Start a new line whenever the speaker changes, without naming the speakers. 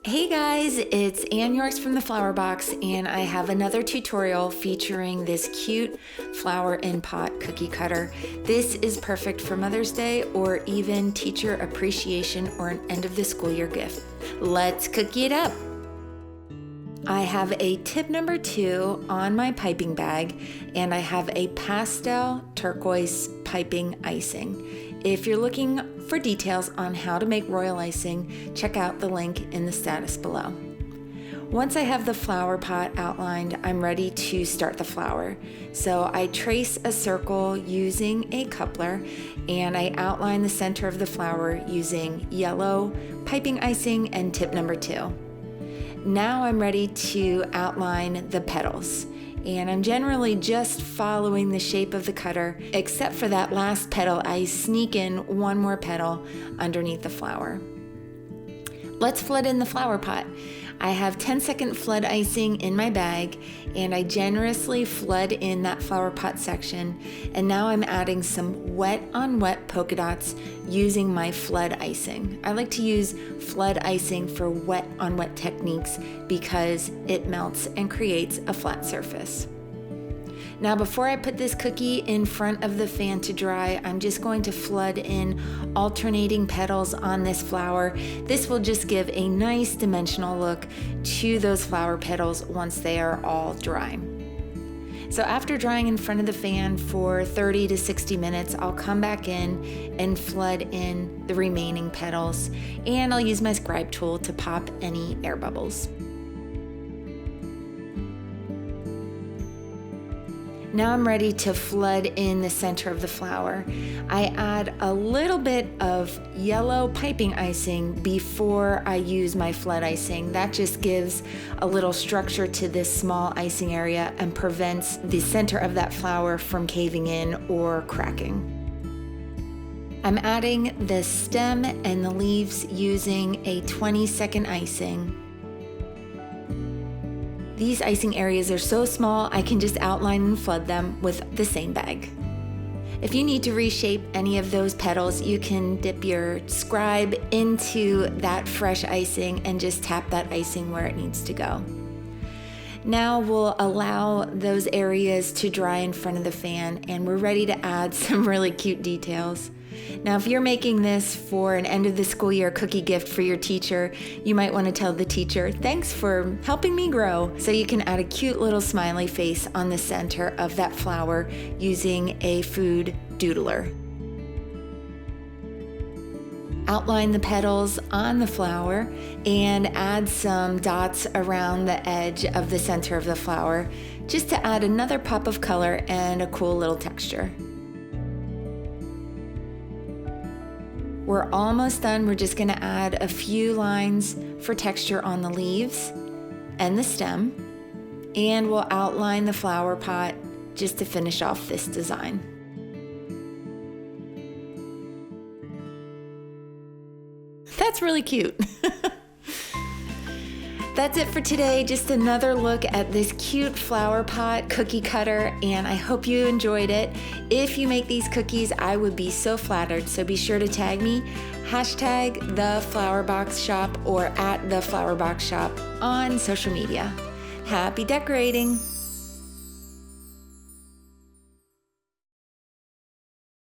Hey guys, it's Ann Yorks from the Flourbox, and I have another tutorial featuring this cute flower in pot cookie cutter. This is perfect for Mother's Day or even teacher appreciation or an end of the school year gift. Let's cookie it up. I have a tip number 2 on my piping bag, and I have a pastel turquoise piping icing. If you're looking for details on how to make royal icing, check out the link in the status below. Once I have the flower pot outlined, I'm ready to start the flower. So I trace a circle using a coupler, and I outline the center of the flower using yellow piping icing and tip number 2. Now I'm ready to outline the petals, and I'm generally just following the shape of the cutter, except for that last petal. I sneak in one more petal underneath the flower. Let's flood in the flower pot. I have 10-second flood icing in my bag, and I generously flood in that flower pot section, and now I'm adding some wet on wet polka dots using my flood icing. I like to use flood icing for wet on wet techniques because it melts and creates a flat surface. Now, before I put this cookie in front of the fan to dry, I'm just going to flood in alternating petals on this flower. This will just give a nice dimensional look to those flower petals once they are all dry. So after drying in front of the fan for 30 to 60 minutes, I'll come back in and flood in the remaining petals, and I'll use my scribe tool to pop any air bubbles. Now I'm ready to flood in the center of the flower. I add a little bit of yellow piping icing before I use my flood icing. That just gives a little structure to this small icing area and prevents the center of that flower from caving in or cracking. I'm adding the stem and the leaves using a 20-second icing. These icing areas are so small, I can just outline and flood them with the same bag. If you need to reshape any of those petals, you can dip your scribe into that fresh icing and just tap that icing where it needs to go. Now we'll allow those areas to dry in front of the fan, and we're ready to add some really cute details. Now, if you're making this for an end of the school year cookie gift for your teacher, you might want to tell the teacher, "Thanks for helping me grow." So you can add a cute little smiley face on the center of that flower using a food doodler. Outline the petals on the flower and add some dots around the edge of the center of the flower, just to add another pop of color and a cool little texture. We're almost done. We're just going to add a few lines for texture on the leaves and the stem, and we'll outline the flower pot just to finish off this design. That's really cute. That's it for today. Just another look at this cute flower pot cookie cutter, and I hope you enjoyed it. If you make these cookies, I would be so flattered. So be sure to tag me, hashtag the Flourbox Shop or at the Flourbox Shop on social media. Happy decorating!